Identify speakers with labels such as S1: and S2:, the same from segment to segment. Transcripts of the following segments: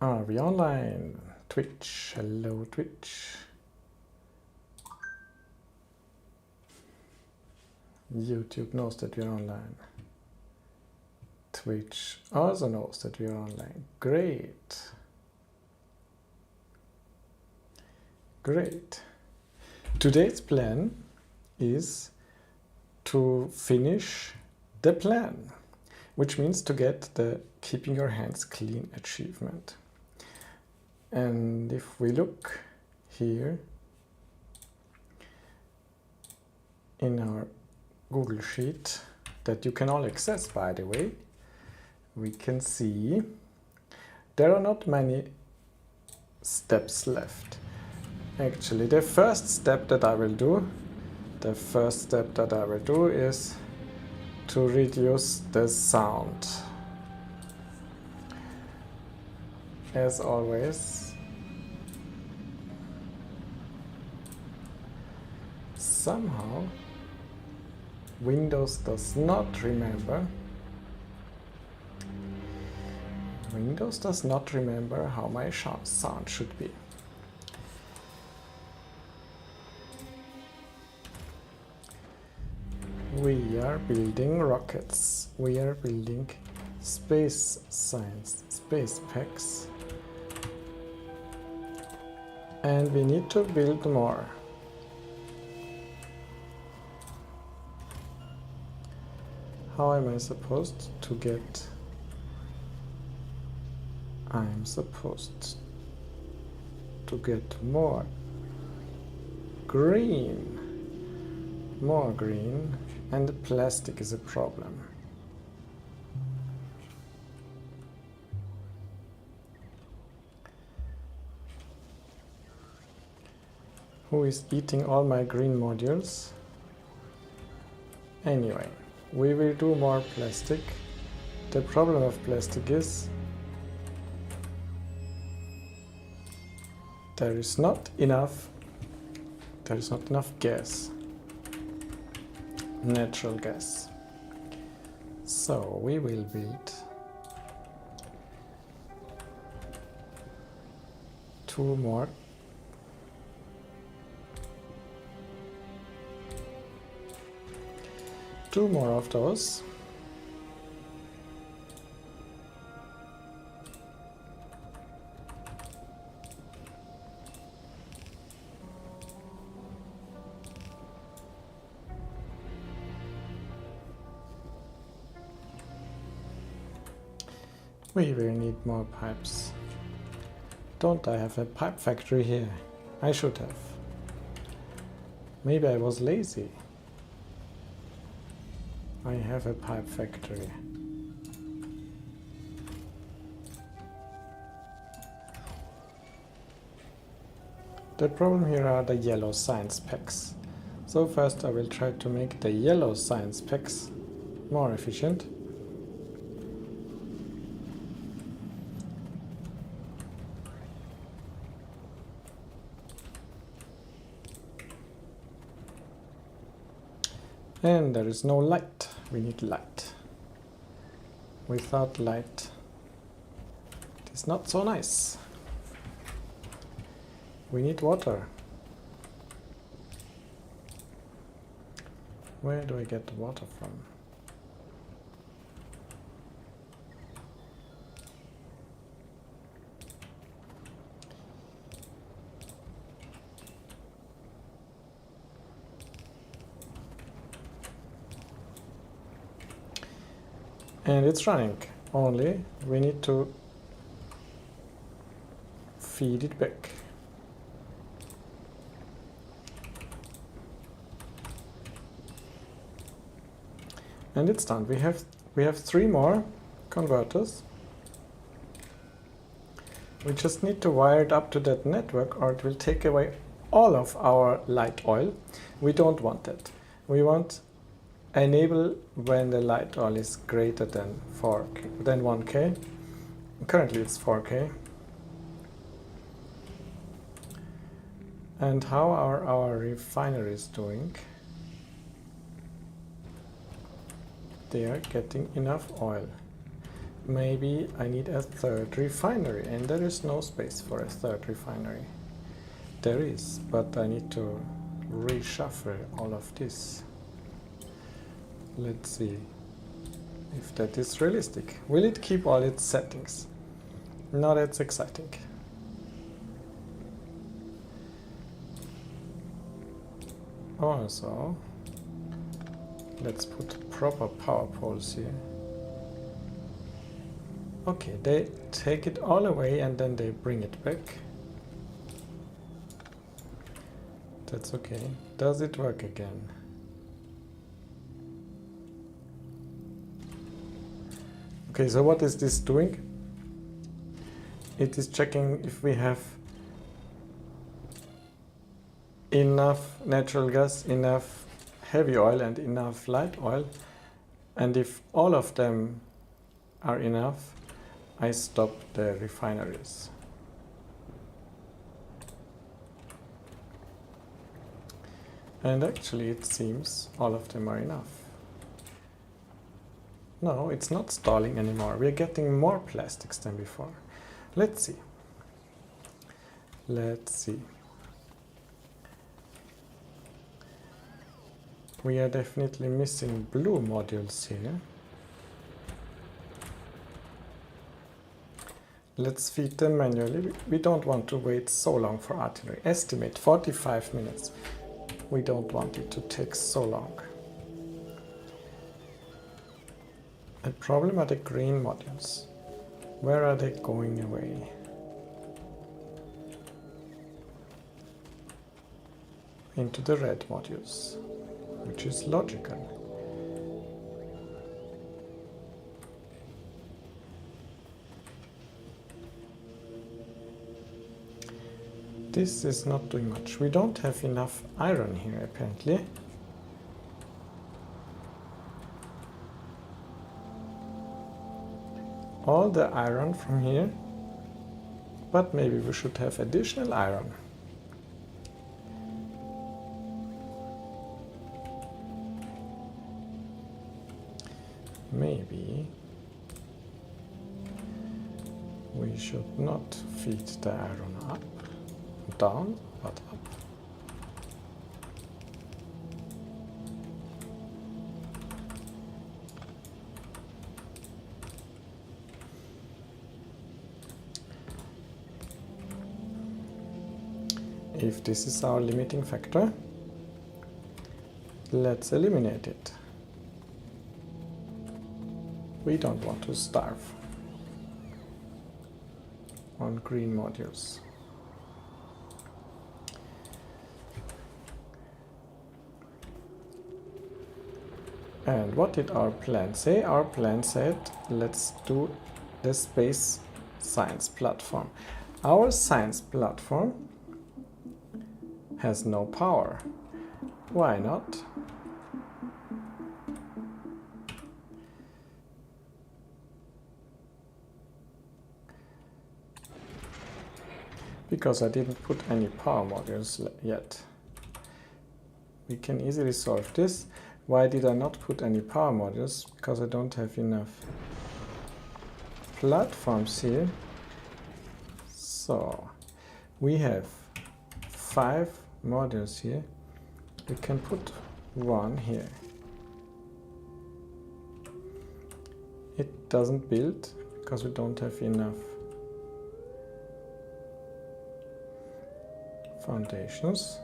S1: Are we online? Twitch, hello Twitch. YouTube knows that we are online. Twitch also knows that we are online. Great. Great. Today's plan is to finish the plan, which means to get the Keeping Your Hands Clean achievement. And if we look here in our Google Sheet that you can all access, by the way, we can see there are not many steps left. Actually, the first step that I will do is to reduce the sound. As always, somehow Windows does not remember. Windows does not remember how my sound should be. We are building rockets. We are building space science, space packs. And we need to build more. How am I supposed to get? I'm supposed to get more green. More green, and the plastic is a problem. Who is eating all my green modules? Anyway, we will do more plastic. The problem of plastic is there is not enough gas, natural gas. So we will build two more of those. We will need more pipes. Don't I have a pipe factory here? I should have. Maybe I was lazy. I have a pipe factory. The problem here are the yellow science packs. So first I will try to make the yellow science packs more efficient. And there is no light. We need light. Without light, it is not so nice. We need water. Where do I get the water from? And it's running, only we need to feed it back. And it's done. We have 3 more converters. We just need to wire it up to that network, or it will take away all of our light oil. We don't want that. We want enable when the light oil is greater than 1K. Currently it's 4K. And how are our refineries doing? They are getting enough oil. maybe I need a third refinery, and there is no space for a third refinery. There is, but I need to reshuffle all of this. Let's see if that is realistic. Will it keep all its settings? No, that's exciting. Also, let's put proper power poles here. Okay, they take it all away and then they bring it back. That's okay. Does it work again? Okay, so what is this doing? It is checking if we have enough natural gas, enough heavy oil and enough light oil, and if all of them are enough, I stop the refineries. And actually it seems all of them are enough. No, it's not stalling anymore. We're getting more plastics than before. Let's see. Let's see. We are definitely missing blue modules here. Let's feed them manually. We don't want to wait so long for artillery. Estimate 45 minutes. We don't want it to take so long. The problem are the green modules. Where are they going away? Into the red modules, which is logical. This is not doing much. We don't have enough iron here, apparently. All the iron from here, but maybe we should have additional iron. Maybe we should not feed the iron up, down, but up. If this is our limiting factor, let's eliminate it. We don't want to starve on green modules. And what did our plan say? Our plan said, let's do the space science platform. Our science platform has no power. Why not? Because I didn't put any power modules yet. We can easily solve this. Why did I not put any power modules? Because I don't have enough platforms here. So we have 5 modules here. We can put one here. It doesn't build because we don't have enough foundations.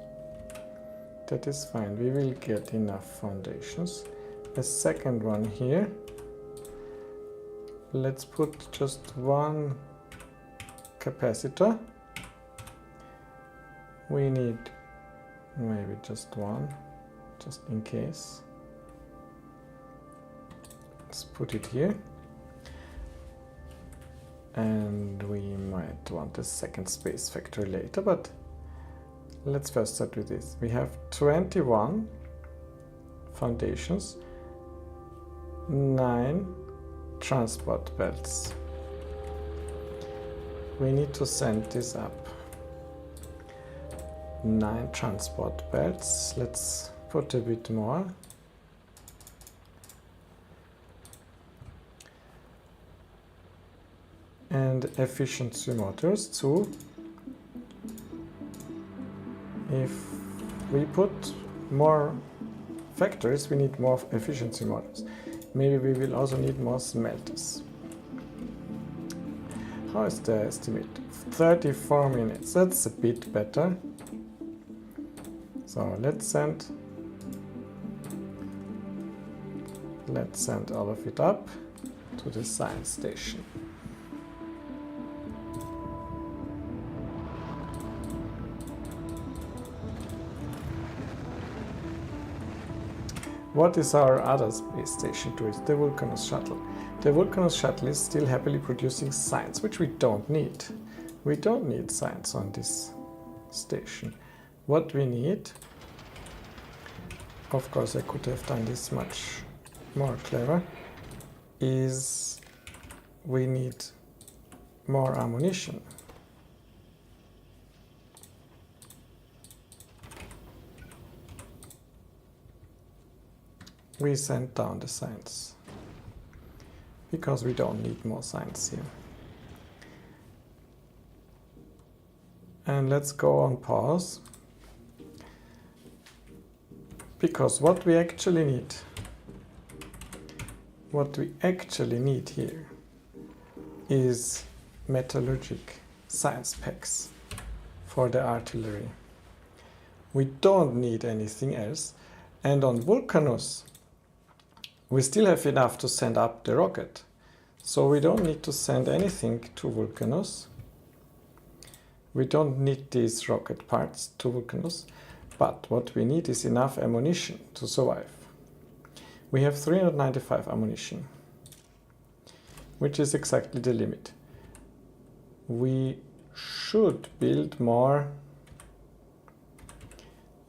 S1: That is fine, we will get enough foundations. A second one here. Let's put just one capacitor. We need maybe just one, just in case. Let's put it here. And we might want a second space factory later, but let's first start with this. We have 21 foundations, 9 transport belts. We need to send this up. 9 transport belts. Let's put a bit more. and efficiency motors too. If we put more factories, we need more efficiency motors. Maybe we will also need more smelters. How is the estimate? 34 minutes. That's a bit better. So let's send all of it up to the science station. What is our other space station to it? The Vulcanus shuttle. The Vulcanus shuttle is still happily producing science, which we don't need. We don't need science on this station. What we need, of course I could have done this much more clever, is we need more ammunition. We sent down the science because we don't need more science here. And let's go on pause, because what we actually need here is metallurgic science packs for the artillery. We don't need anything else. And on Vulcanus, we still have enough to send up the rocket. So we don't need to send anything to Vulcanus. We don't need these rocket parts to Vulcanus. But what we need is enough ammunition to survive. We have 395 ammunition, which is exactly the limit. We should build more.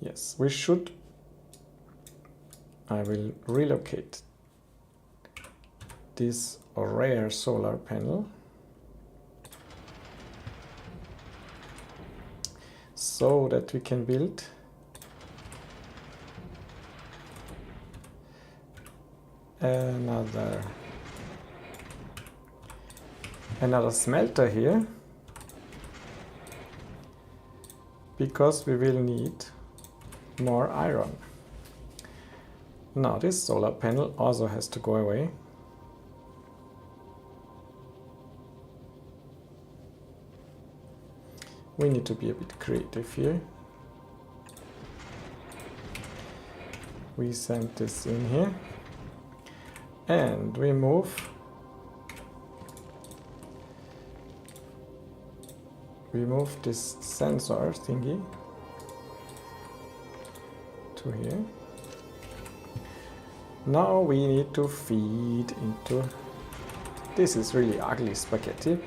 S1: Yes, we should. I will relocate this rare solar panel so that we can build another smelter here, because we will need more iron. Now this solar panel also has to go away. We need to be a bit creative here. We send this in here and we move this sensor thingy to here. Now we need to feed into, this is really ugly spaghetti,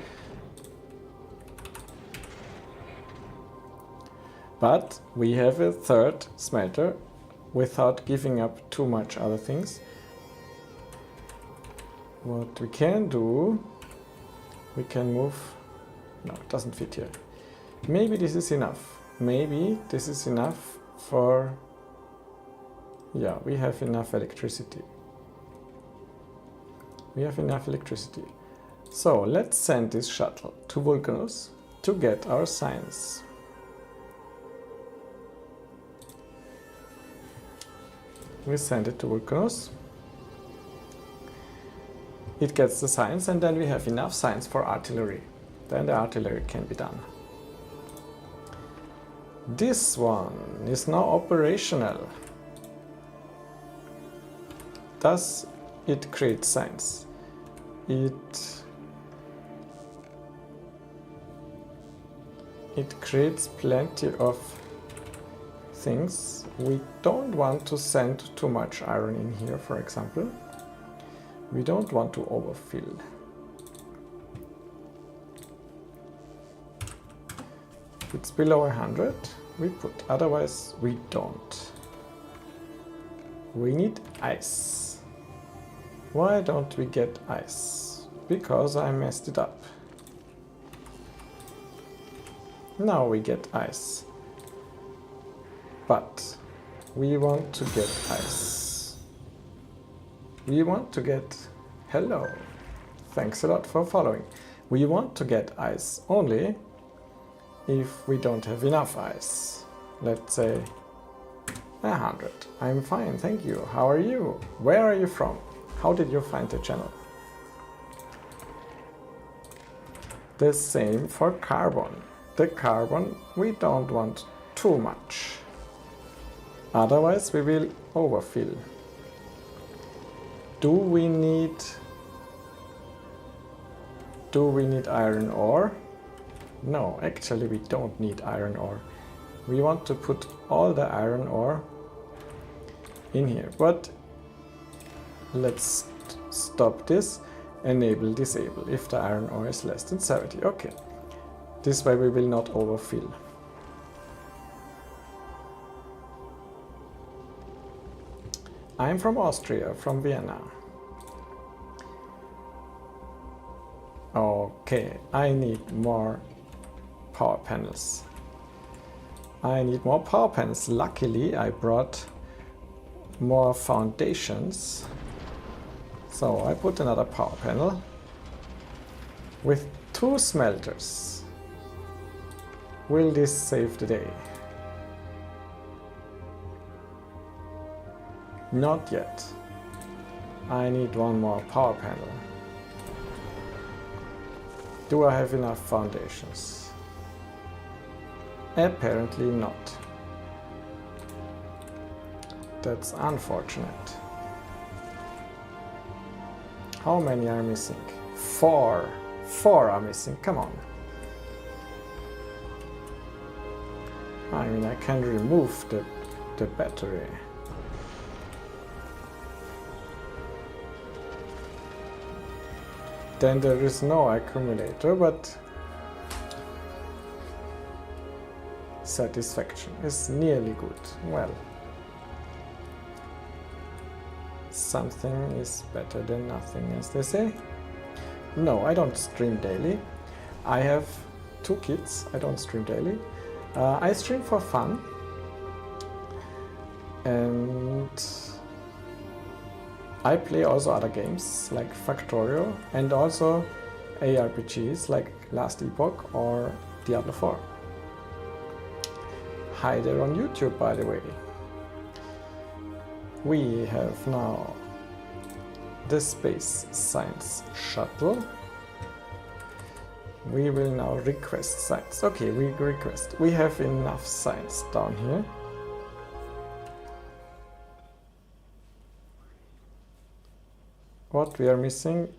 S1: but we have a third smelter without giving up too much other things. What we can do, we can move, no, it doesn't fit here. Maybe this is enough. Maybe this is enough for, yeah, we have enough electricity. We have enough electricity. So let's send this shuttle to Vulcanus to get our science. We send it to Vulcanus. It gets the science, and then we have enough science for artillery. Then the artillery can be done. This one is now operational. Does it create science? It creates plenty of things. We don't want to send too much iron in here, for example. We don't want to overfill. If it's below 100, we put, otherwise we don't. We need ice. Why don't we get ice? Because I messed it up. Now we get ice. But we want to get ice. We want to get, hello. Thanks a lot for following. We want to get ice only if we don't have enough ice. Let's say 100. I'm fine, thank you. How are you? Where are you from? How did you find the channel? The same for carbon. The carbon we don't want too much. Otherwise we will overfill. Do we need iron ore? No, actually we don't need iron ore. We want to put all the iron ore in here, but let's stop this. Enable, disable if the iron ore is less than 70. Okay, this way we will not overfill. I'm from Austria, from Vienna. Okay, I need more power panels. Luckily, I brought more foundations. So I put another power panel with 2 smelters. Will this save the day? Not yet. I need one more power panel. Do I have enough foundations? Apparently not. That's unfortunate. How many are missing? 4. 4 are missing, come on. I mean, I can remove the battery. Then there is no accumulator, but satisfaction is nearly good. Well, something is better than nothing, as they say. No, I don't stream daily. I have 2 kids. I don't stream daily. I stream for fun. And I play also other games like Factorio and also ARPGs like Last Epoch or Diablo 4. Hi there on YouTube, by the way. We have now the Space Science Shuttle. We will now request science. Okay, we request. We have enough science down here. What we are missing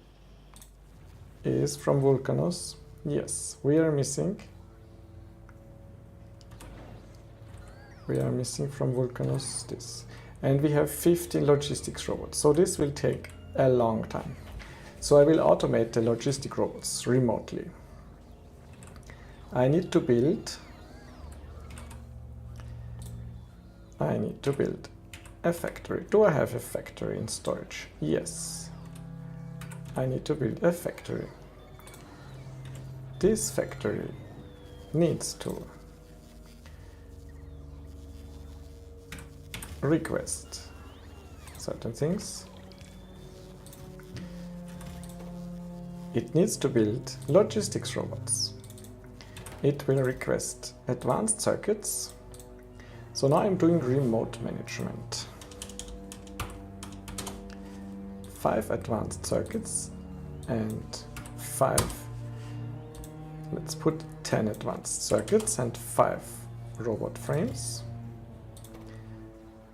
S1: is from Vulcanus. Yes, we are missing. We are missing from Vulcanus this. And we have 15 logistics robots. So this will take a long time. So I will automate the logistic robots remotely. I need to build a factory. Do I have a factory in storage? Yes. I need to build a factory. This factory needs to request certain things. It needs to build logistics robots. It will request advanced circuits. So now I'm doing remote management. 5 advanced circuits and 5, let's put 10 advanced circuits and 5 robot frames,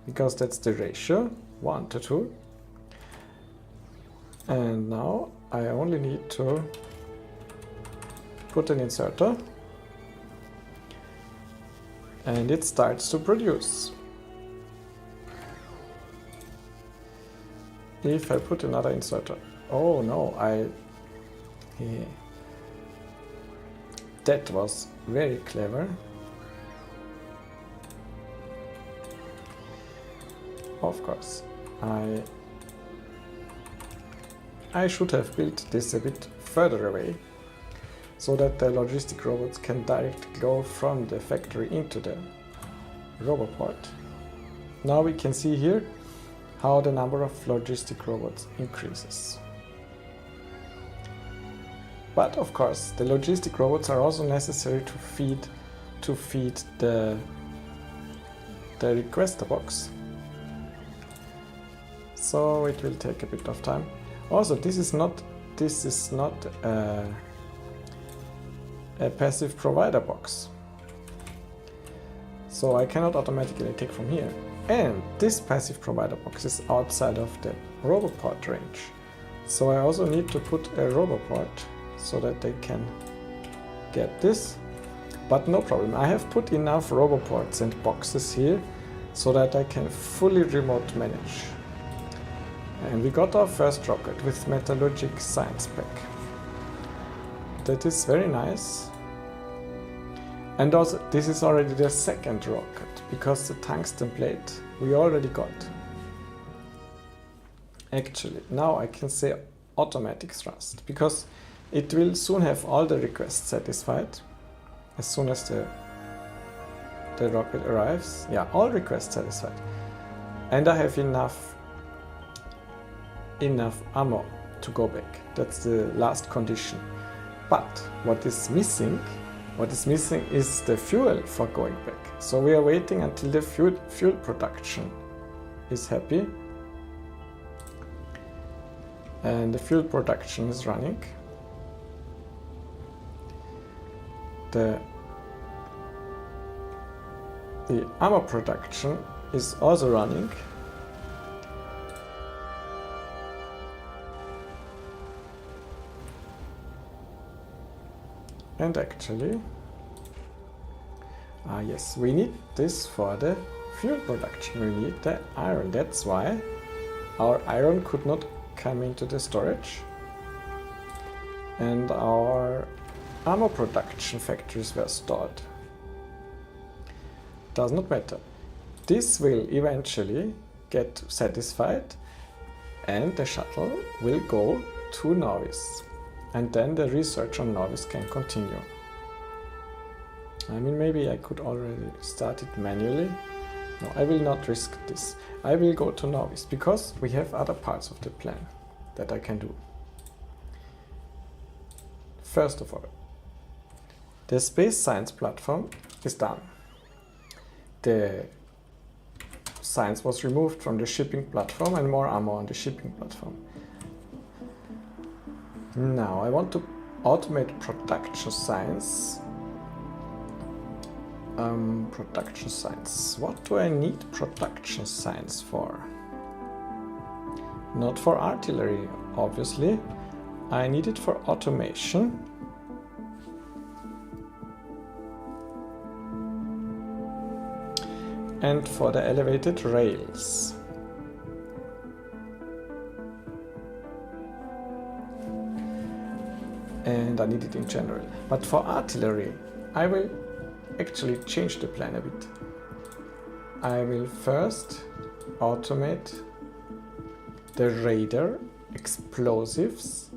S1: because that's the ratio, 1 to 2. And now I only need to put an inserter and it starts to produce. If I put another inserter, oh no, that was very clever. Of course, I should have built this a bit further away, so that the logistic robots can directly go from the factory into the roboport. Now we can see here how the number of logistic robots increases. But of course, the logistic robots are also necessary to feed the requester box. So it will take a bit of time. Also, this is not a passive provider box. So I cannot automatically take from here. And this passive provider box is outside of the roboport range. So I also need to put a roboport so that they can get this. But no problem, I have put enough roboports and boxes here so that I can fully remote manage. And we got our first rocket with metallurgic science pack. That is very nice. And also, this is already the second rocket, because the tungsten plate we already got. Actually, now I can say automatic thrust, because it will soon have all the requests satisfied as soon as the rocket arrives. Yeah, all requests satisfied. And I have enough ammo to go back. That's the last condition. But what is missing is the fuel for going back. So we are waiting until the fuel production is happy. And the fuel production is running. The ammo production is also running. And actually, yes, we need this for the fuel production. We need the iron. That's why our iron could not come into the storage. And our ammo production factories were stalled. Does not matter. This will eventually get satisfied and the shuttle will go to Novice. And then the research on Novice can continue. I mean, maybe I could already start it manually. No, I will not risk this. I will go to Novice because we have other parts of the plan that I can do. First of all, the space science platform is done. The science was removed from the shipping platform and more ammo on the shipping platform. Now I want to automate production science. Production science. What do I need production science for? Not for artillery, obviously. I need it for automation. And for the elevated rails. And I need it in general. But for artillery, I will actually change the plan a bit. I will first automate the radar, explosives,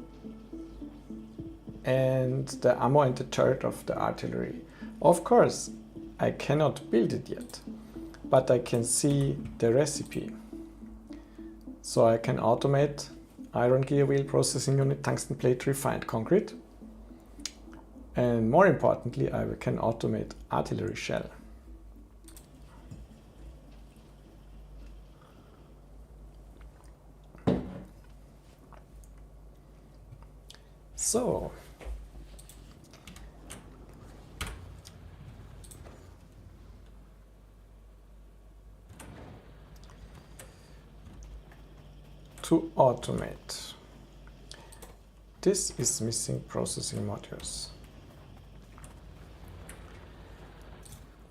S1: and the ammo and the turret of the artillery. Of course, I cannot build it yet, but I can see the recipe. So I can automate iron gear wheel processing unit, tungsten plate, refined concrete. And more importantly, I can automate artillery shell. So, to automate, this is missing processing modules.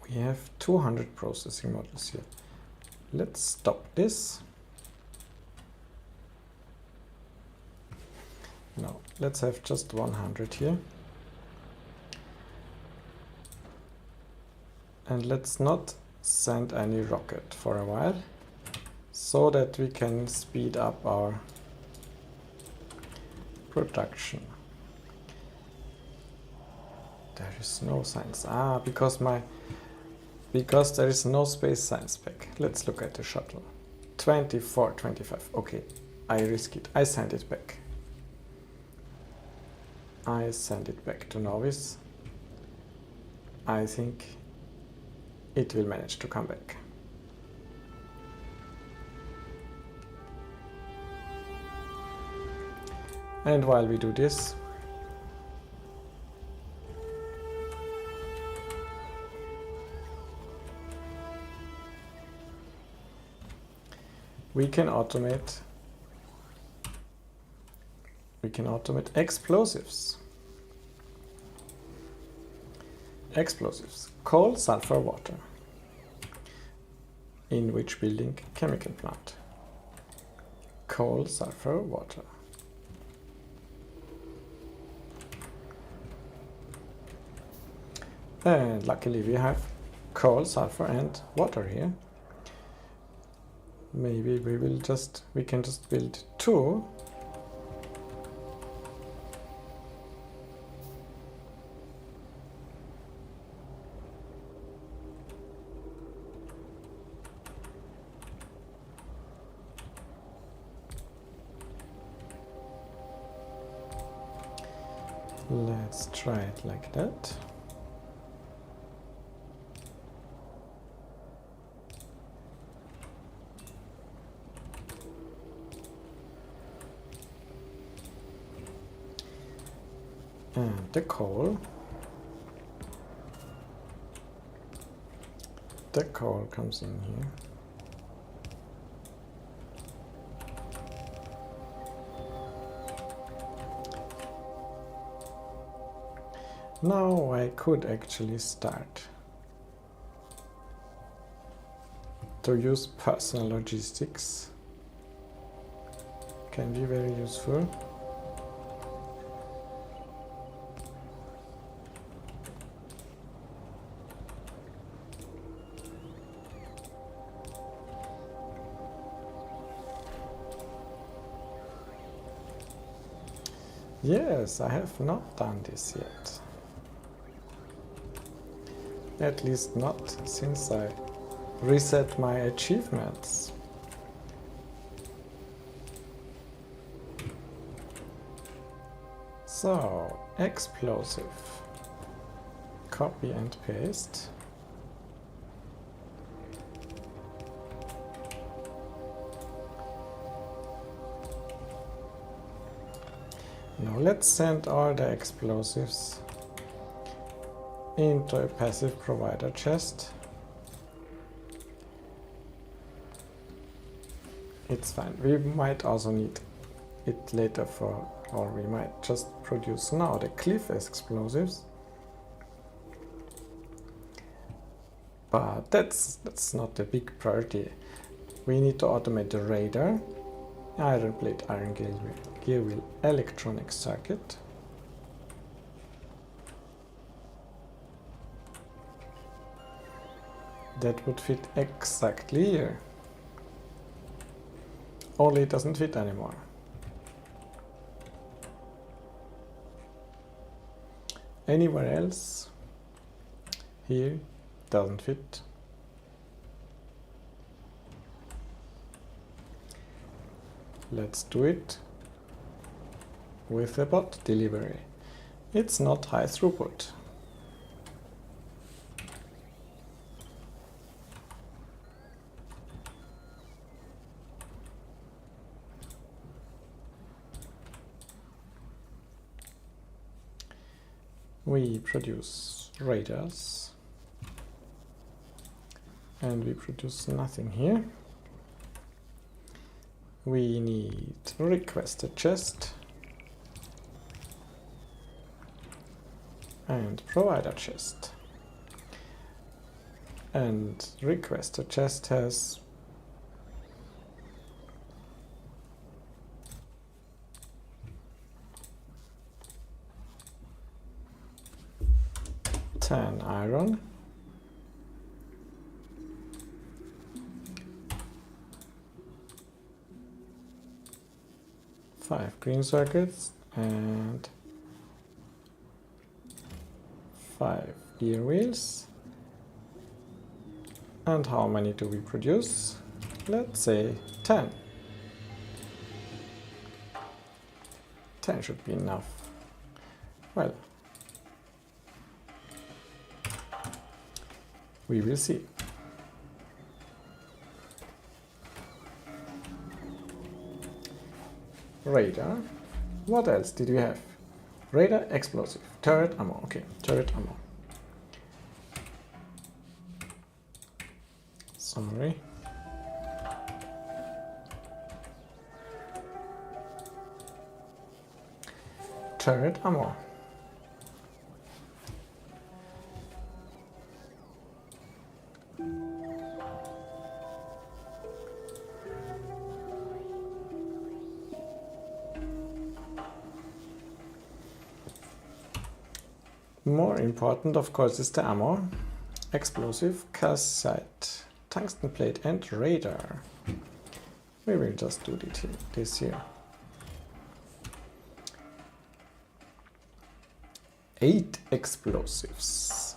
S1: We have 200 processing modules here. Let's stop this. No, let's have just 100 here. And let's not send any rocket for a while, so that we can speed up our production. There is no science. Because there is no space science pack. Let's look at the shuttle. 24, 25. Okay, I risk it. I send it back. I send it back to novice, I think it will manage to come back. And while we do this, we can automate explosives. Explosives. Coal, sulfur, water. In which building? Chemical plant. Coal, sulfur, water. And luckily we have coal, sulfur and water here. Maybe we can just build 2. Let's try it like that. And the coal comes in here. Now I could actually start to use personal logistics. Can be very useful. Yes, I have not done this yet. At least not since I reset my achievements. So, explosive. Copy and paste. Now let's send all the explosives into a passive provider chest. It's fine. We might also need it later or we might just produce now the cliff explosives. But that's not a big priority. We need to automate the radar, iron plate, iron gear wheel, electronic circuit. That would fit exactly here. Only it doesn't fit anymore. Anywhere else here doesn't fit. Let's do it with a bot delivery. It's not high throughput. We produce radars and we produce nothing here. We need request a chest and provide a chest. And request a chest has ten iron, 5 green circuits and 5 gear wheels. And how many do we produce? Let's say 10. 10 should be enough. Well, we will see. Radar. What else did we have? Radar, explosive, turret ammo. Okay, turret ammo. Sorry. Turret ammo. More important, of course, is the ammo. Explosive, calcite, tungsten plate and radar. We will just do this here. 8 explosives.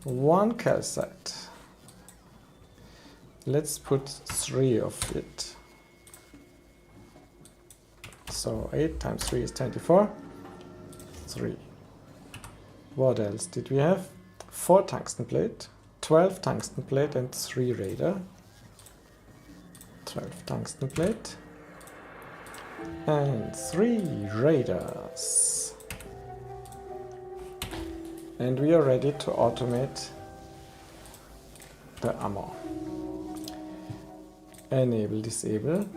S1: One calcite. Let's put 3 of it. So 8 times 3 is 24. 3. What else did we have? 4 tungsten plate, 12 tungsten plate and 3 radar. 12 tungsten plate and 3 radars. And we are ready to automate the ammo. Enable, disable.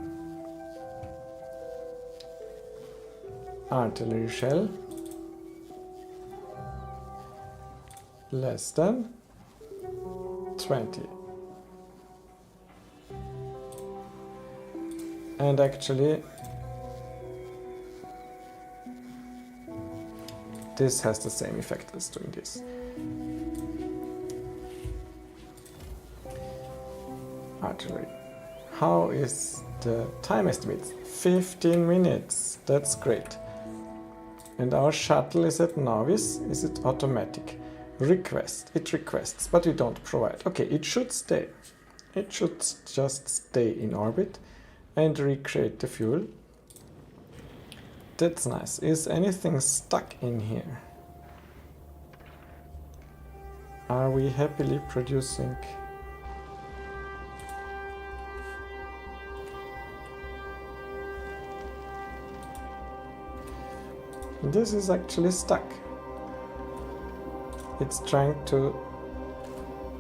S1: Artillery shell. Less than 20. And actually, this has the same effect as doing this. Artillery. How is the time estimate? 15 minutes. That's great. And our shuttle is at novice. Is it automatic? Request. It requests, but we don't provide. Okay, it should stay. It should just stay in orbit and recreate the fuel. That's nice. Is anything stuck in here? Are we happily producing? This is actually stuck. It's trying to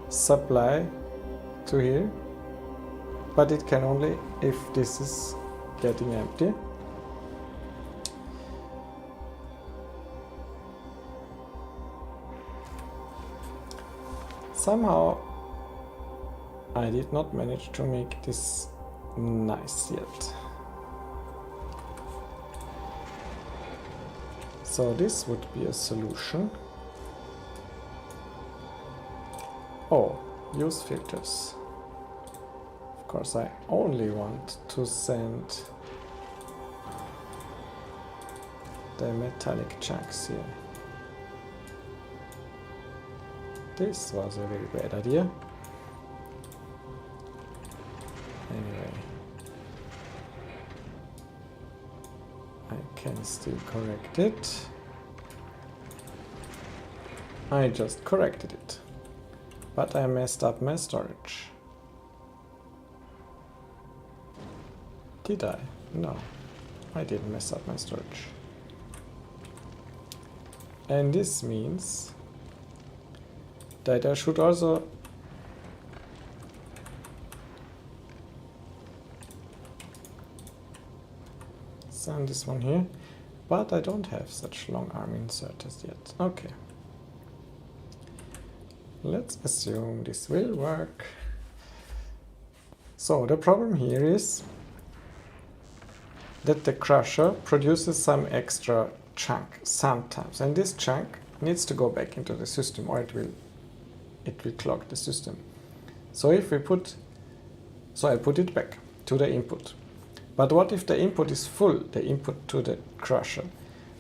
S1: supply to here, but it can only if this is getting empty. Somehow I did not manage to make this nice yet. So this would be a solution. Oh, use filters. Of course, I only want to send the metallic chunks here. This was a very bad idea. Anyway, I can still correct it. I just corrected it, but I messed up my storage. Did I? No, I didn't mess up my storage. And this means that I should also send this one here, but I don't have such long arm inserters yet. Okay. Let's assume this will work. So the problem here is that the crusher produces some extra chunk sometimes, and this chunk needs to go back into the system or it will clog the system. So if we I put it back to the input. But what if the input is full, the input to the crusher?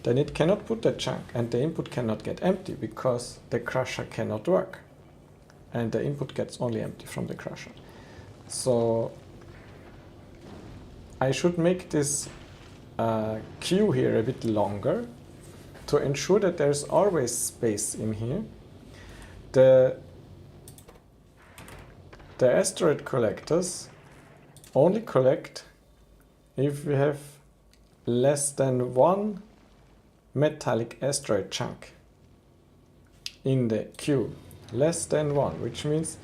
S1: Then it cannot put the chunk and the input cannot get empty because the crusher cannot work. And the input gets only empty from the crusher. So I should make this queue here a bit longer to ensure that there's always space in here. The asteroid collectors only collect if we have less than one metallic asteroid chunk in the queue. Less than one, which means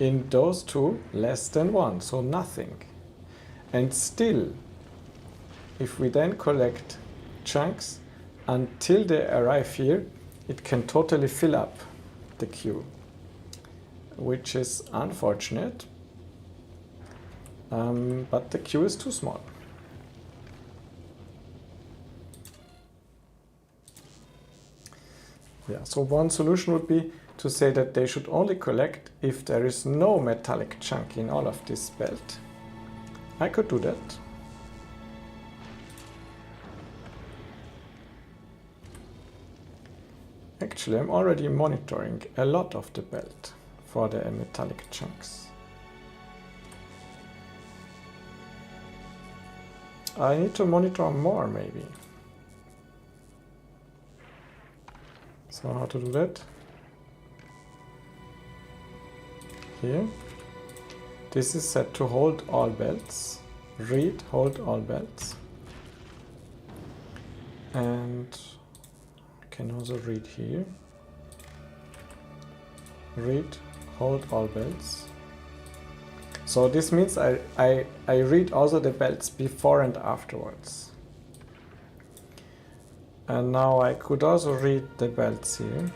S1: in those two, less than one, so nothing. And still, if we then collect chunks until they arrive here, it can totally fill up the queue, which is unfortunate, but the queue is too small. Yeah, so one solution would be to say that they should only collect if there is no metallic chunk in all of this belt. I could do that. Actually, I'm already monitoring a lot of the belt for the metallic chunks. I need to monitor more, maybe. So how to do that? Here. This is set to hold all belts. Read, hold all belts. And I can also read here. Read, hold all belts. So this means I read also the belts before and afterwards. And now I could also read the belts here.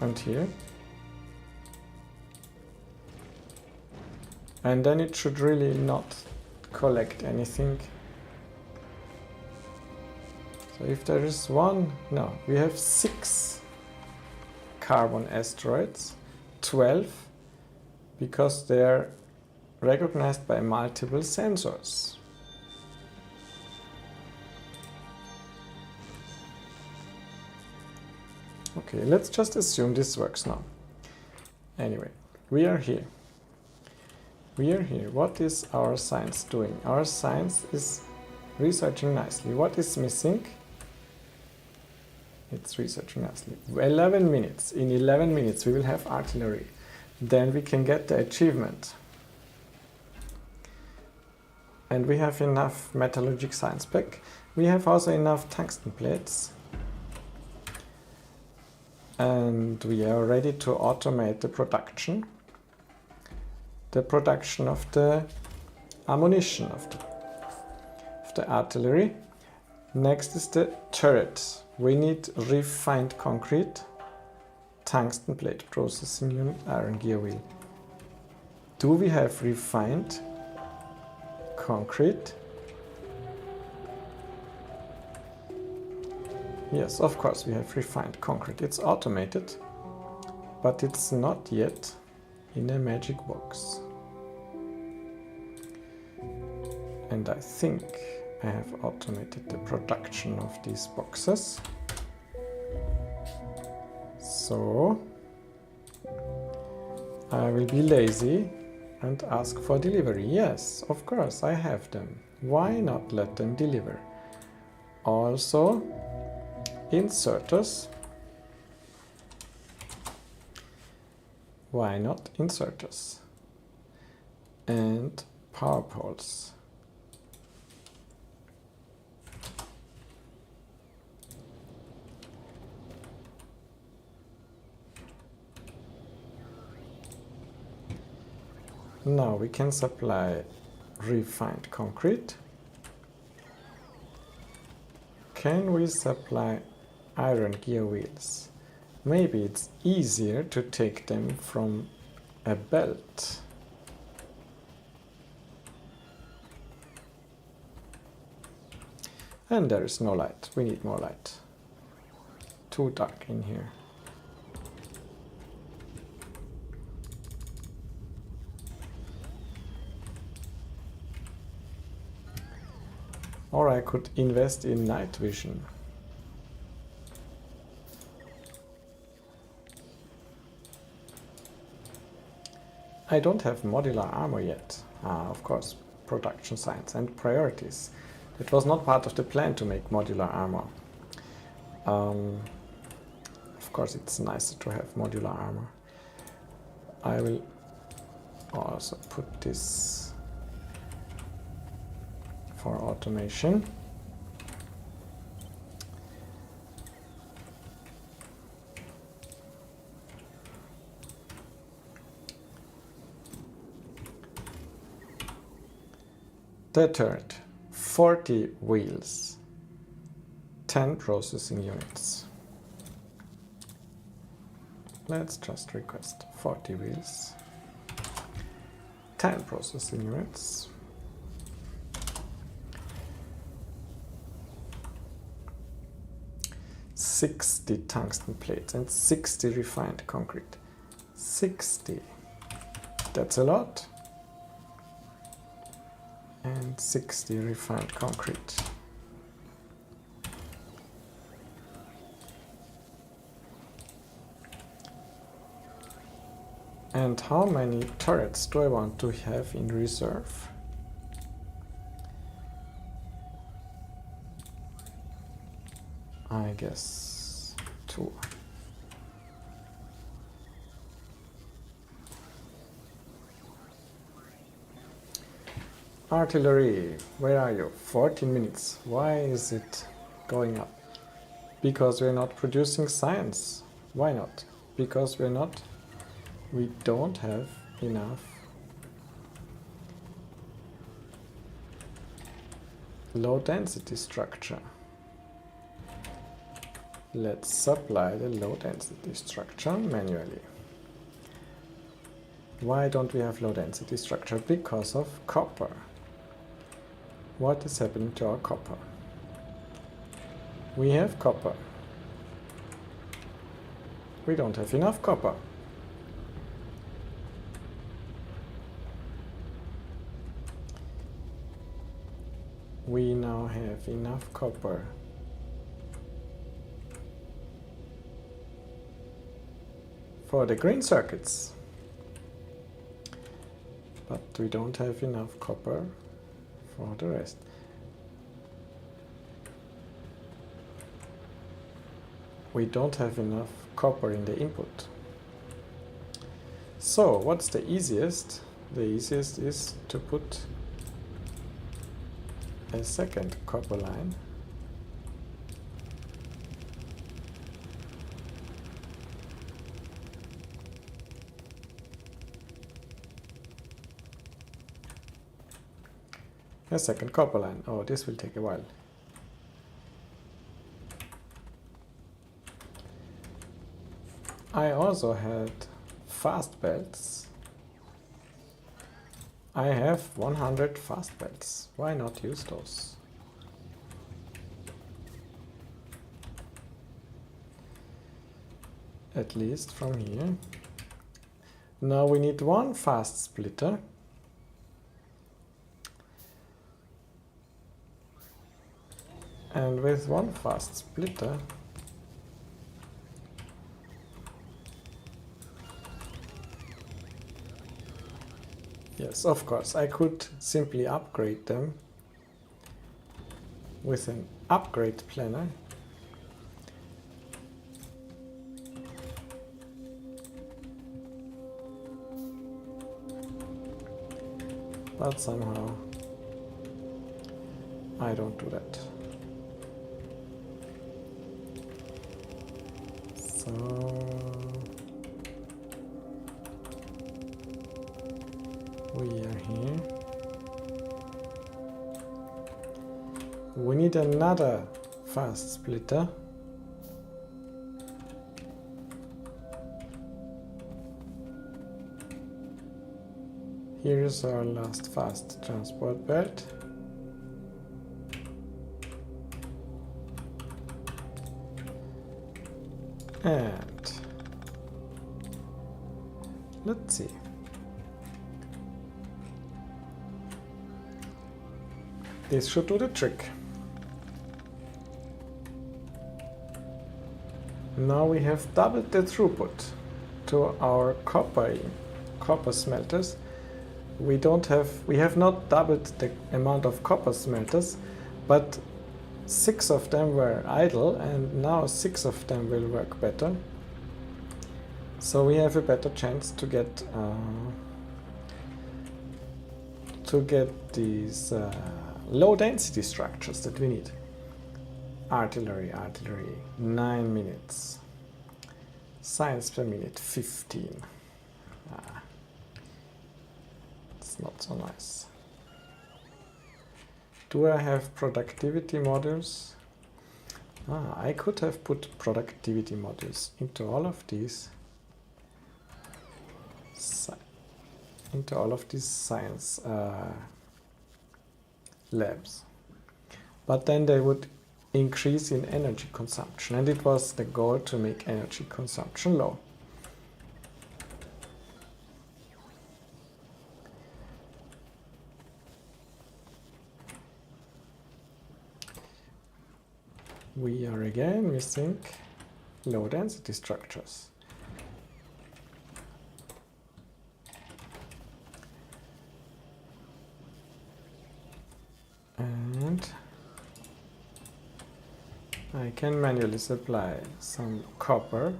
S1: And here. And then it should really not collect anything. So if there is one, no, we have 6 carbon asteroids, 12, because they are recognized by multiple sensors. Okay, let's just assume this works now. Anyway, we are here. We are here. What is our science doing? Our science is researching nicely. What is missing? It's researching nicely. 11 minutes. In 11 minutes we will have artillery. Then we can get the achievement. And we have enough metallurgic science pack. We have also enough tungsten plates. And we are ready to automate the production of the ammunition, of the artillery. Next is the turret. We need refined concrete, tungsten plate processing unit, iron gear wheel. Do we have refined concrete? Yes, of course we have refined concrete. It's automated, but it's not yet in a magic box. And I think I have automated the production of these boxes. So I will be lazy and ask for delivery. Yes, of course I have them. Why not let them deliver? Also, inserters. Why not inserters? And power poles. Now we can supply refined concrete. Can we supply iron gear wheels? Maybe it's easier to take them from a belt. And there is no light. We need more light. Too dark in here. Or I could invest in night vision. I don't have modular armor yet. Of course, production science and priorities. It was not part of the plan to make modular armor. Of course, it's nicer to have modular armor. I will also put this for automation. The turret, 40 wheels, 10 processing units. Let's just request 40 wheels, 10 processing units. $60 tungsten plates and 60 refined concrete. 60. That's a lot. And 60 refined concrete. And how many turrets do I want to have in reserve? I guess 2. Artillery, where are you? 14 minutes. Why is it going up? Because we're not producing science. Why not? Because we don't have enough low density structure. Let's supply the low density structure manually. Why don't we have low density structure? Because of copper. What is happening to our copper? We have copper. We don't have enough copper. We now have enough copper for the green circuits, but we don't have enough copper for the rest. We don't have enough copper in the input. So what's the easiest? The easiest is to put a second copper line Oh, this will take a while. I also had fast belts. I have 100 fast belts. Why not use those? At least from here. Now we need one fast splitter. And with one fast splitter, yes, of course, I could simply upgrade them with an upgrade planner. But somehow I don't do that. So we are here. We need another fast splitter. Here is our last fast transport belt. And let's see. This should do the trick. Now we have doubled the throughput to our copper copper smelters. We have not doubled the amount of copper smelters, but 6 of them were idle, and now 6 of them will work better. So we have a better chance to get these low density structures that we need. Artillery, 9 minutes. Science per minute, 15. It's not so nice. Do I have productivity modules? I could have put productivity modules into all of these. Science labs. But then they would increase in energy consumption, and it was the goal to make energy consumption low. We are again missing low density structures. And I can manually supply some copper.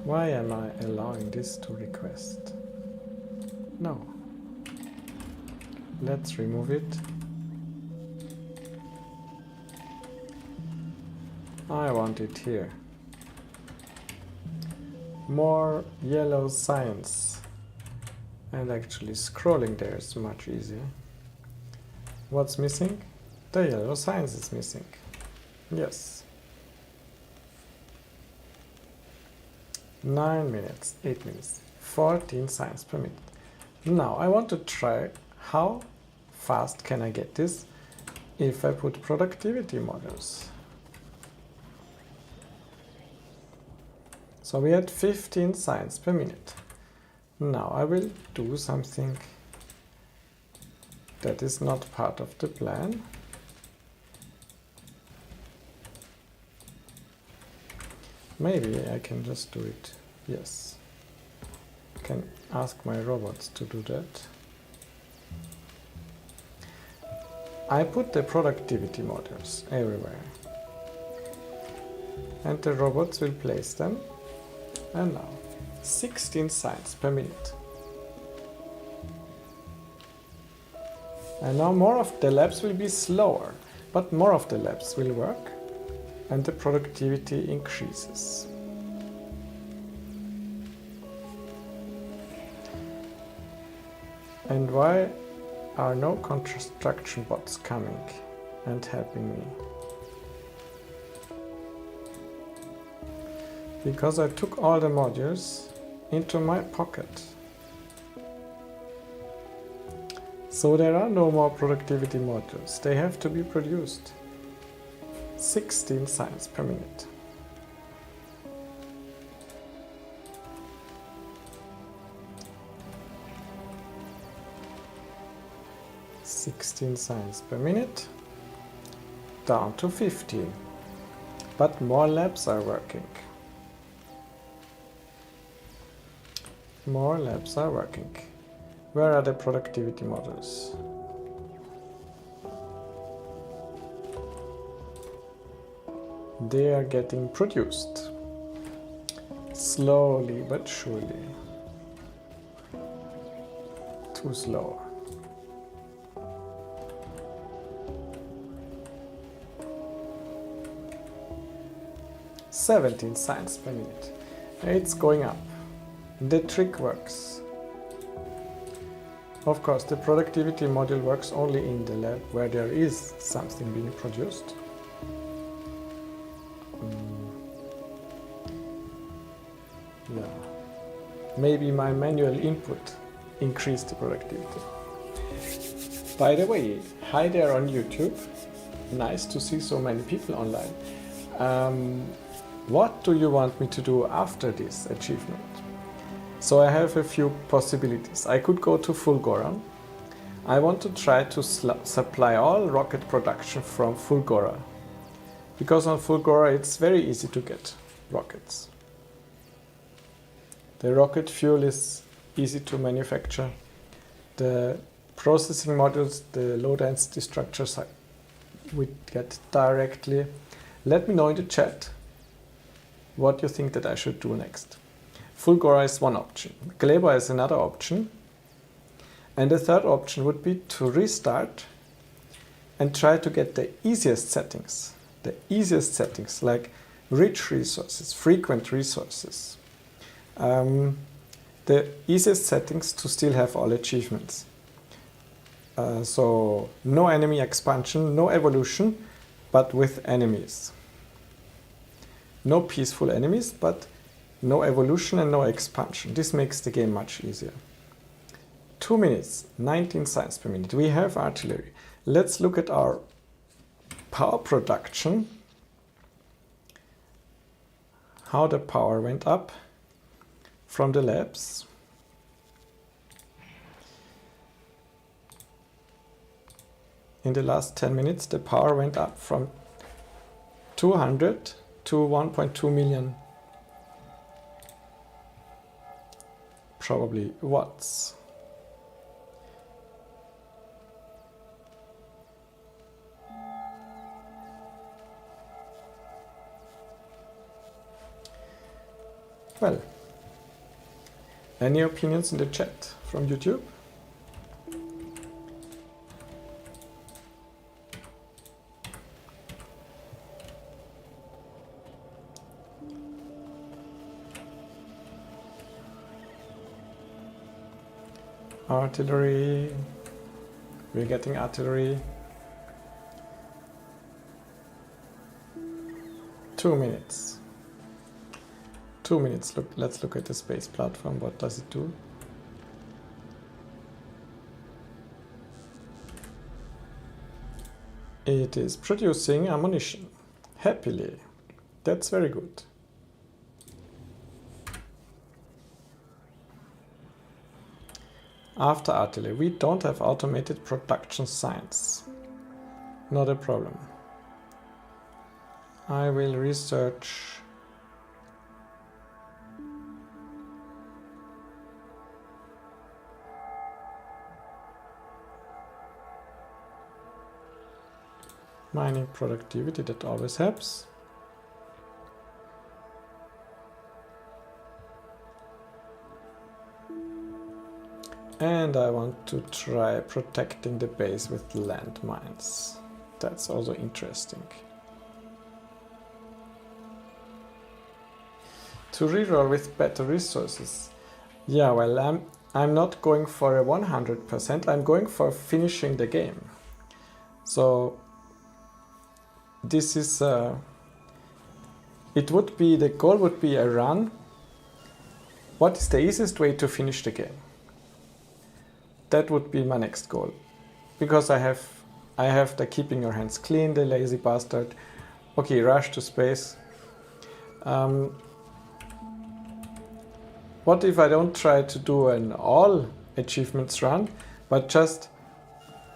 S1: Why am I allowing this to request? No. Let's remove it. I want it here. More yellow science. And actually scrolling there is much easier. What's missing? The yellow science is missing. Yes. 9 minutes, 8 minutes, 14 science per minute. Now I want to try how fast can I get this if I put productivity models. So we had 15 science per minute. Now I will do something that is not part of the plan. Maybe I can just do it. Yes. I can ask my robots to do that. I put the productivity models everywhere. And the robots will place them. And now 16 science per minute. And now more of the labs will be slower, but more of the labs will work. And the productivity increases. And why are no construction bots coming and helping me? Because I took all the modules into my pocket. So there are no more productivity modules. They have to be produced. 16 science per minute. Science per minute, down to 15. But more labs are working. More labs are working. Where are the productivity models? They are getting produced. Slowly but surely. Too slow. $17 science per minute. It's going up. The trick works. Of course, the productivity module works only in the lab where there is something being produced. Yeah. Maybe my manual input increased the productivity. By the way, hi there on YouTube. Nice to see so many people online. What do you want me to do after this achievement? So I have a few possibilities. I could go to Fulgora. I want to try to supply all rocket production from Fulgora, because on Fulgora it's very easy to get rockets. The rocket fuel is easy to manufacture. The processing modules, the low density structures we get directly. Let me know in the chat what you think that I should do next. Fulgora is one option. Gleba is another option. And the third option would be to restart and try to get the easiest settings. The easiest settings like rich resources, frequent resources. The easiest settings to still have all achievements. So no enemy expansion, no evolution, but with enemies. No peaceful enemies, but no evolution and no expansion. This makes the game much easier. 2 minutes, 19 science per minute. We have artillery. Let's look at our power production. How the power went up from the labs. In the last 10 minutes, the power went up from 200 to 1.2 million, probably watts. Well, any opinions in the chat from YouTube? Artillery, we're getting artillery. 2 minutes. 2 minutes. Look, let's look at the space platform. What does it do? It is producing ammunition. Happily. That's very good. After artillery, we don't have automated production science. Not a problem. I will research mining productivity, that always helps. And I want to try protecting the base with landmines. That's also interesting. To reroll with better resources. Yeah, well, I'm not going for a 100%, I'm going for finishing the game. So this is the goal would be a run. What is the easiest way to finish the game? That would be my next goal, because I have the keeping your hands clean, the lazy bastard. Okay, rush to space. What if I don't try to do an all achievements run, but just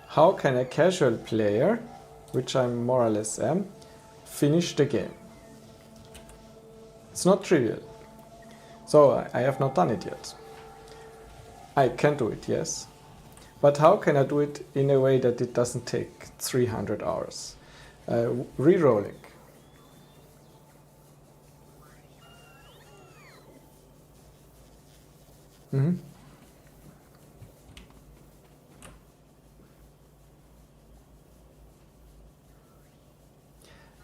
S1: how can a casual player, which I more or less am, finish the game? It's not trivial. So I have not done it yet. I can do it, yes. But how can I do it in a way that it doesn't take 300 hours? Rerolling.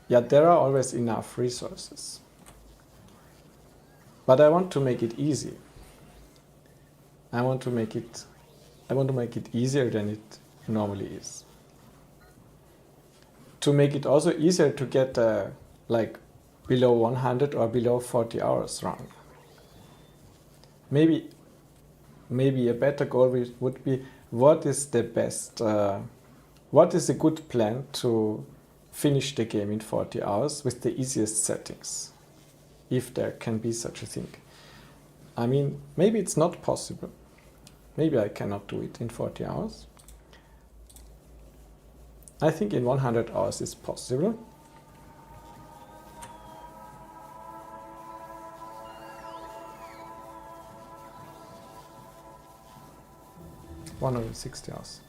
S1: Yeah, there are always enough resources. But I want to make it easy. I want to make it easier than it normally is. To make it also easier to get like below 100 or below 40 hours run. Maybe a better goal would be, what is the best, what is a good plan to finish the game in 40 hours with the easiest settings, if there can be such a thing. I mean, maybe it's not possible. Maybe I cannot do it in 40 hours. I think in 100 hours it's possible. (160 hours).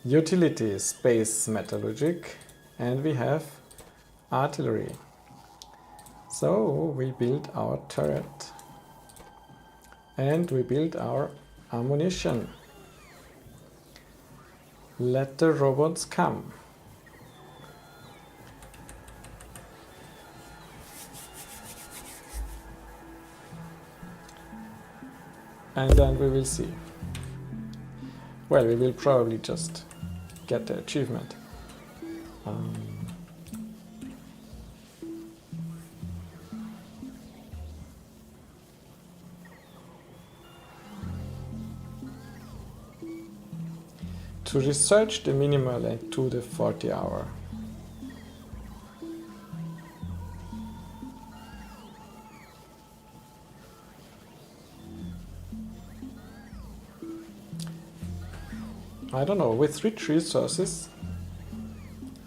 S1: Utility is space metallurgic, and we have artillery. So we build our turret and we build our ammunition. Let the robots come. And then we will see. Well, we will probably just get the achievement. To research the minimal and to the 40 hour. I don't know, with rich resources,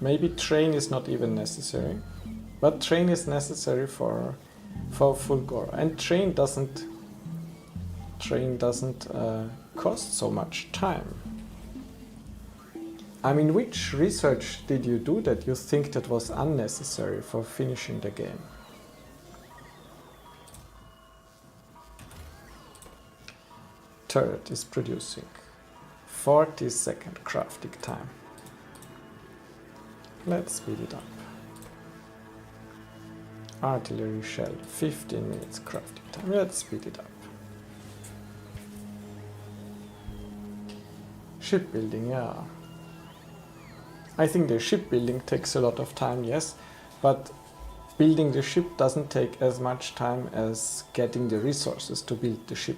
S1: maybe train is not even necessary, but train is necessary for Fulgor, and train doesn't cost so much time. I mean, which research did you do that you think that was unnecessary for finishing the game? Turret is producing 40-second crafting time. Let's speed it up. Artillery shell, 15 minutes crafting time. Let's speed it up. Shipbuilding, yeah. I think the shipbuilding takes a lot of time, yes, but building the ship doesn't take as much time as getting the resources to build the ship.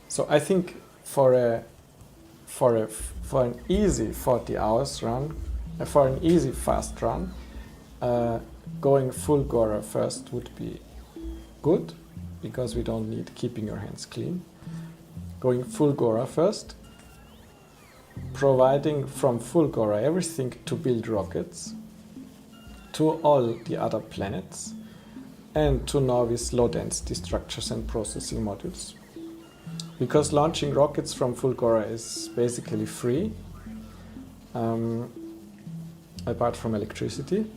S1: So I think for an easy 40 hours run, for an easy fast run, going full Gora first would be good, because we don't need keeping your hands clean. Going full Gora first, providing from full Gora everything to build rockets to all the other planets and to Novi's low density structures and processing modules. Because launching rockets from full Gora is basically free, apart from electricity,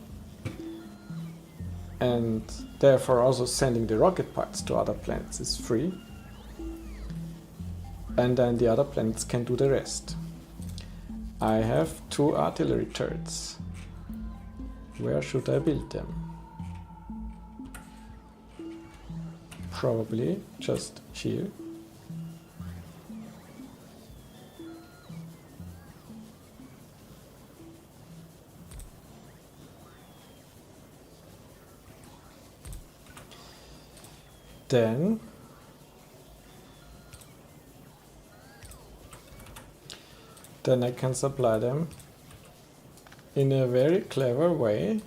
S1: and therefore also sending the rocket parts to other planets is free, and then the other planets can do the rest. I have 2 artillery turrets. Where should I build them? Probably just here. Then I can supply them in a very clever way.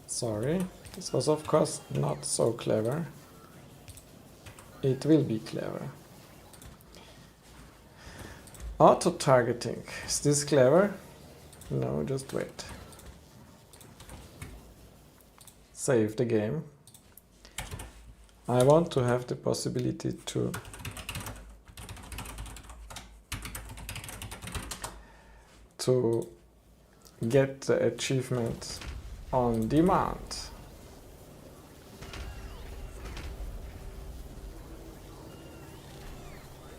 S1: Sorry, this was of course not so clever. It will be clever. Auto-targeting. Is this clever? No, just wait. Save the game. I want to have the possibility to get the achievement on demand.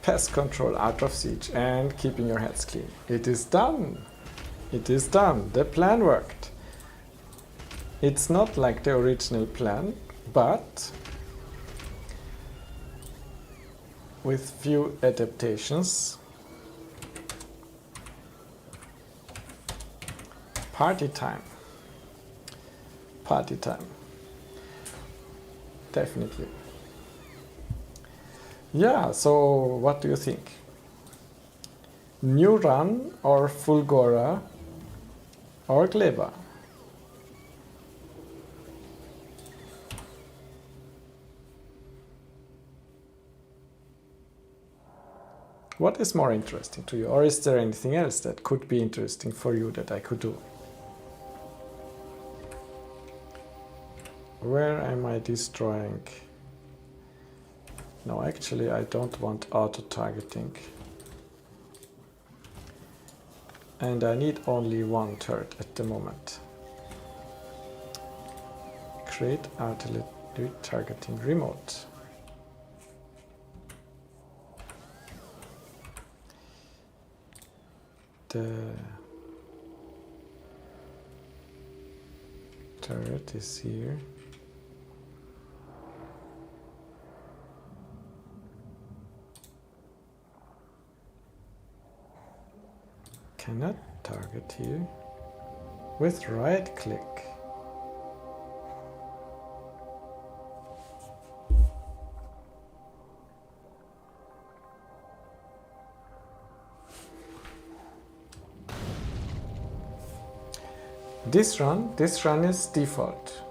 S1: Pest control out of siege and keeping your heads clean. It is done. It is done. The plan worked. It's not like the original plan, but with few adaptations. Party time. Party time. Definitely. Yeah, so what do you think? New run or full Gora or Gleba? What is more interesting to you? Or is there anything else that could be interesting for you that I could do? Where am I destroying? No, actually I don't want auto-targeting. And I need only one turret at the moment. Create artillery targeting remote. The turret is here. Cannot target here with right click. This run is default.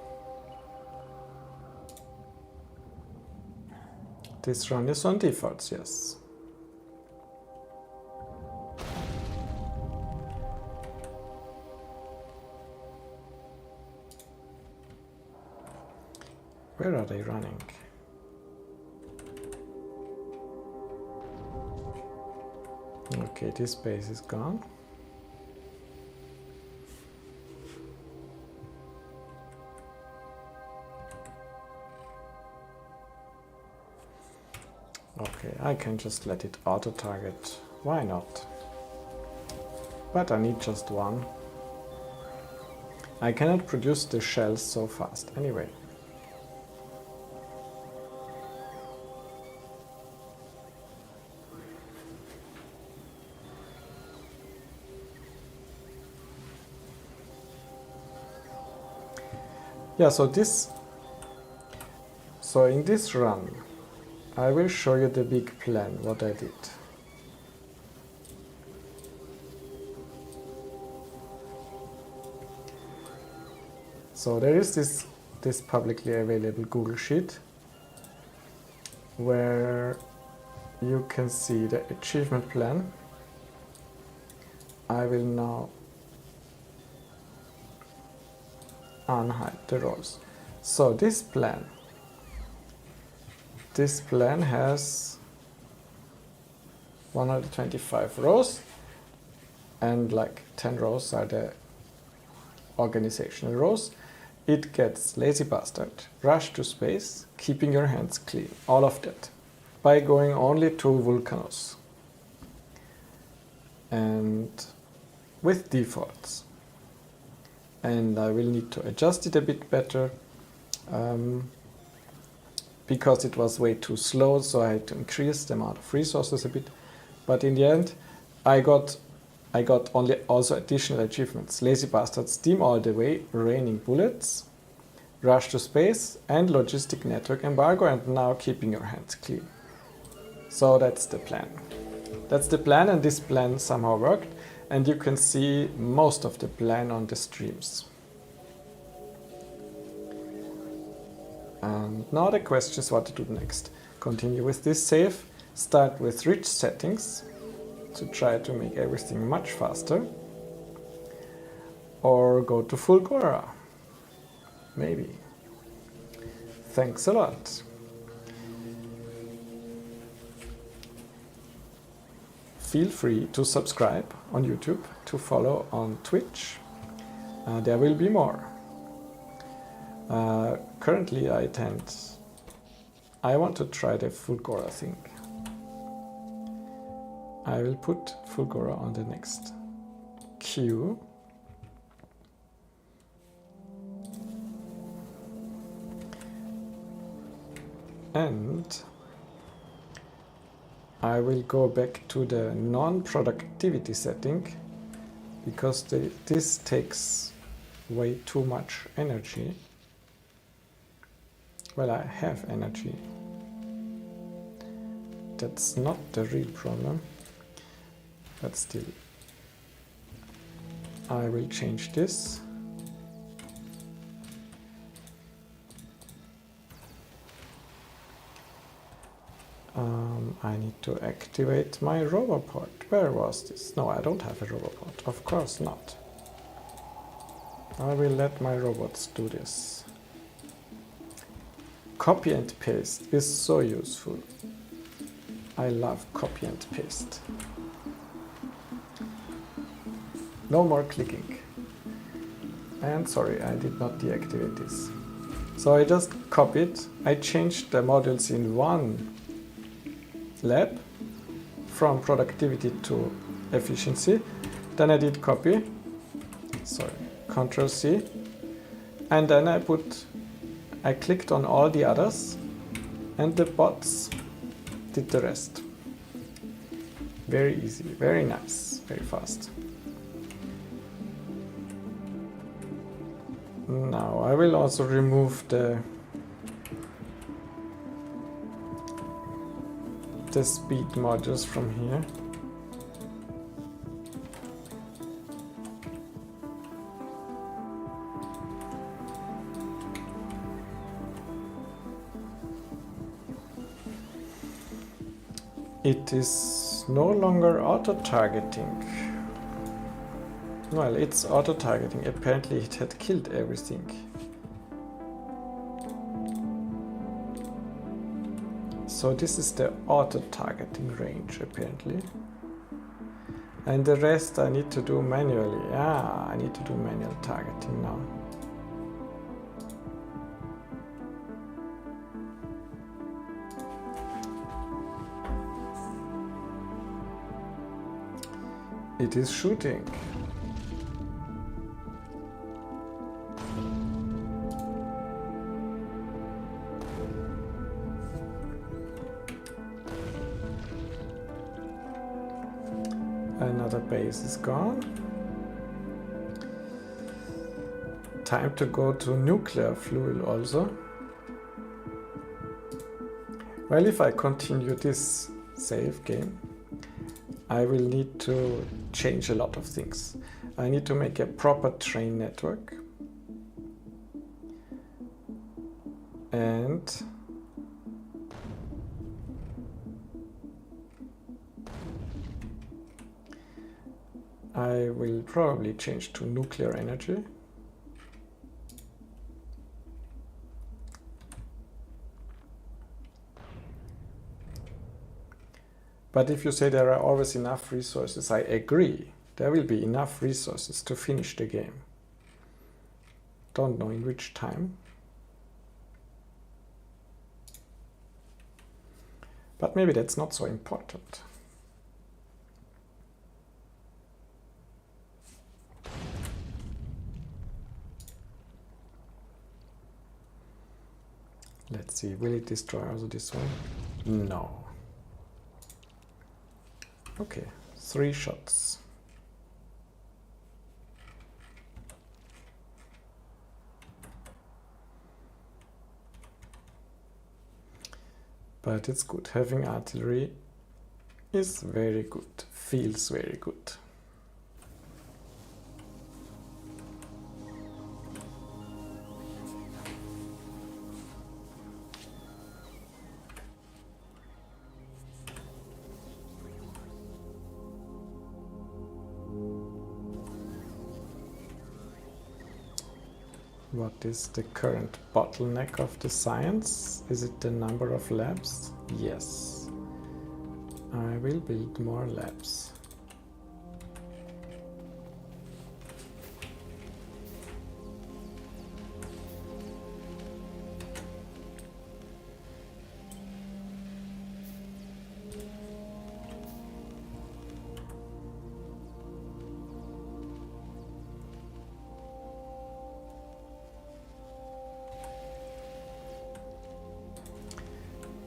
S1: This run is on defaults, yes. Where are they running? Okay, this base is gone. Okay, I can just let it auto-target. Why not? But I need just one. I cannot produce the shells so fast anyway. Yeah, so in this run, I will show you the big plan, what I did. So there is this publicly available Google Sheet where you can see the achievement plan. I will now unhide the rows. So this plan has 125 rows, and like 10 rows are the organizational rows. It gets Lazy Bastard, Rush to Space, Keeping Your Hands Clean, all of that, by going only to Vulcanos and with defaults. And I will need to adjust it a bit better because it was way too slow, so I had to increase the amount of resources a bit. But in the end, I got only also additional achievements: Lazy Bastard, Steam All the Way, Raining Bullets, Rush to Space, and Logistic Network Embargo, and now Keeping Your Hands Clean. So that's the plan. That's the plan, and this plan somehow worked, and you can see most of the plan on the streams. And now the question is what to do next. Continue with this save, start with rich settings to try to make everything much faster, or go to Fulgora, maybe. Thanks a lot. Feel free to subscribe on YouTube, to follow on Twitch. There will be more. Currently I want to try the Fulgora thing. I will put Fulgora on the next queue. And I will go back to the non-productivity setting because this takes way too much energy. Well, I have energy. That's not the real problem. But still, I will change this. I need to activate my roboport. Where was this? No, I don't have a roboport. Of course not. I will let my robots do this. Copy and paste is so useful. I love copy and paste. No more clicking. And sorry, I did not deactivate this. So I just copied. I changed the modules in one lab from productivity to efficiency. Then I did copy. Sorry, Control C. And then I clicked on all the others and the bots did the rest. Very easy, very nice, very fast. Now I will also remove the speed modules from here. It is no longer auto-targeting. Well, it's auto-targeting. Apparently it had killed everything. So this is the auto-targeting range, apparently. And the rest I need to do manually. Yeah, I need to do manual targeting now. It is shooting. Another base is gone. Time to go to nuclear fuel also. Well, if I continue this save game, I will need to change a lot of things. I need to make a proper train network. And I will probably change to nuclear energy. But if you say there are always enough resources, I agree. There will be enough resources to finish the game. Don't know in which time. But maybe that's not so important. Let's see, will it destroy also this one? No. Okay, 3 shots. But it's good. Having artillery is very good. Feels very good. What is the current bottleneck of the science? Is it the number of labs? Yes. I will build more labs.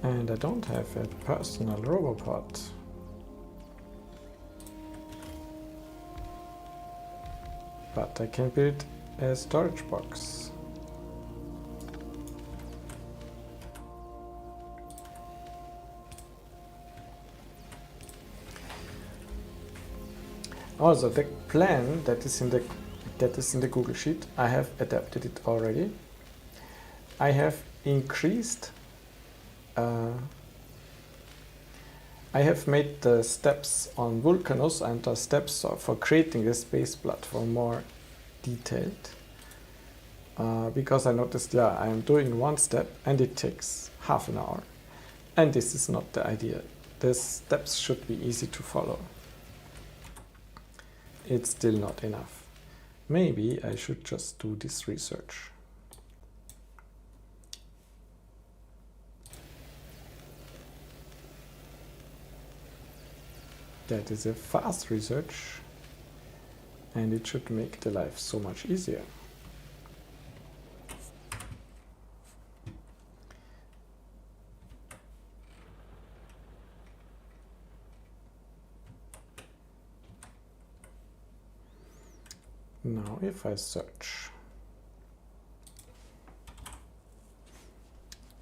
S1: And I don't have a personal robopod. But I can build a storage box. Also, the plan that is in the Google Sheet, I have adapted it already. I have increased I have made the steps on Vulcanus and the steps for creating the space platform more detailed. Because I noticed, I am doing one step and it takes half an hour. And this is not the idea. The steps should be easy to follow. It's still not enough. Maybe I should just do this research. That is a fast research, and it should make the life so much easier. Now if I search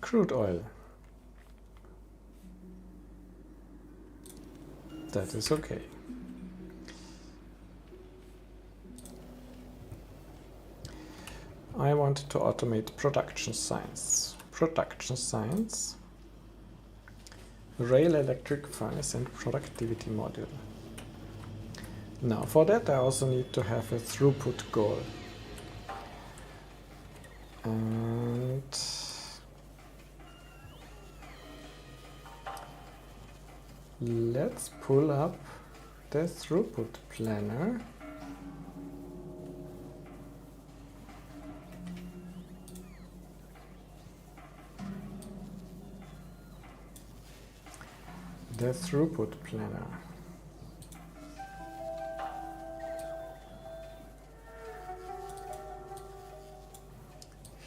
S1: crude oil, that is okay. I want to automate production science. Production science, rail electric furnace and productivity module. Now for that I also need to have a throughput goal. And let's pull up the throughput planner. The throughput planner.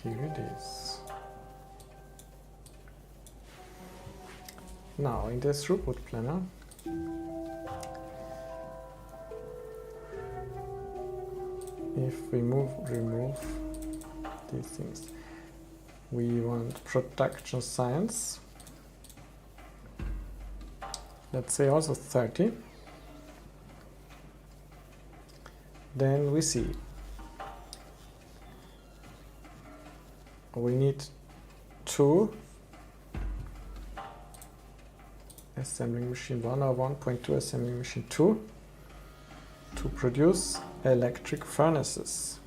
S1: Here it is. Now in the throughput planner, if we remove these things, we want production science, let's say also 30. Then we see we need 2 assembling machine 1 or 1.2 assembling machine 2 to produce electric furnaces.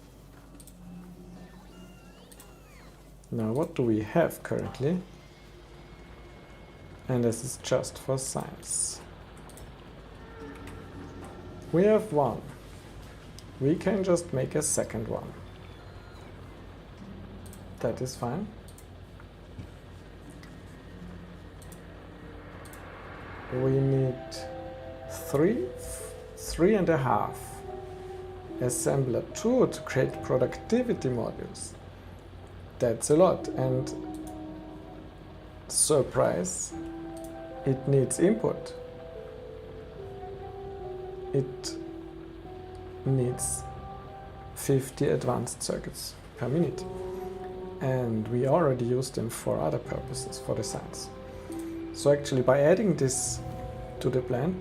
S1: Now what do we have currently? And this is just for science. We have 1. We can just make a second one. That is fine. We need 3.5 assembler 2 to create productivity modules. That's a lot, and surprise, it needs input. It needs 50 advanced circuits per minute. And we already use them for other purposes, for the science. So actually by adding this to the plan,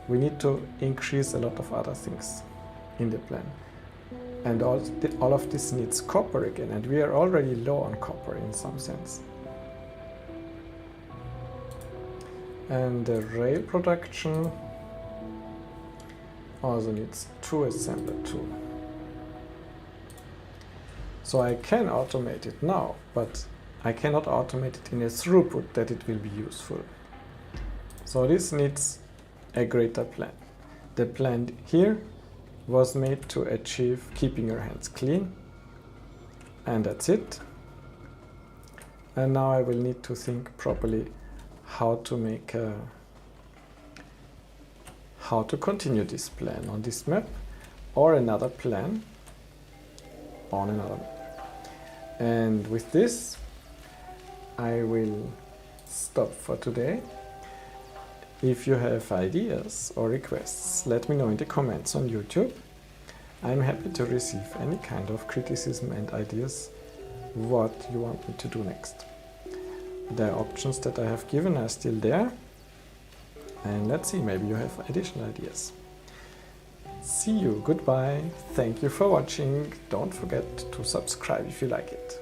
S1: we need to increase a lot of other things in the plan. And all of this needs copper again, and we are already low on copper in some sense. And the rail production also needs 2 assembler 2. So I can automate it now, but I cannot automate it in a throughput that it will be useful. So this needs a greater plan. The plan here was made to achieve keeping your hands clean, and that's it. And now I will need to think properly how to continue this plan on this map, or another plan on another map. And with this, I will stop for today. If you have ideas or requests, let me know in the comments on YouTube. I'm happy to receive any kind of criticism and ideas what you want me to do next. The options that I have given are still there. And let's see, maybe you have additional ideas. See you, goodbye, thank you for watching. Don't forget to subscribe if you like it.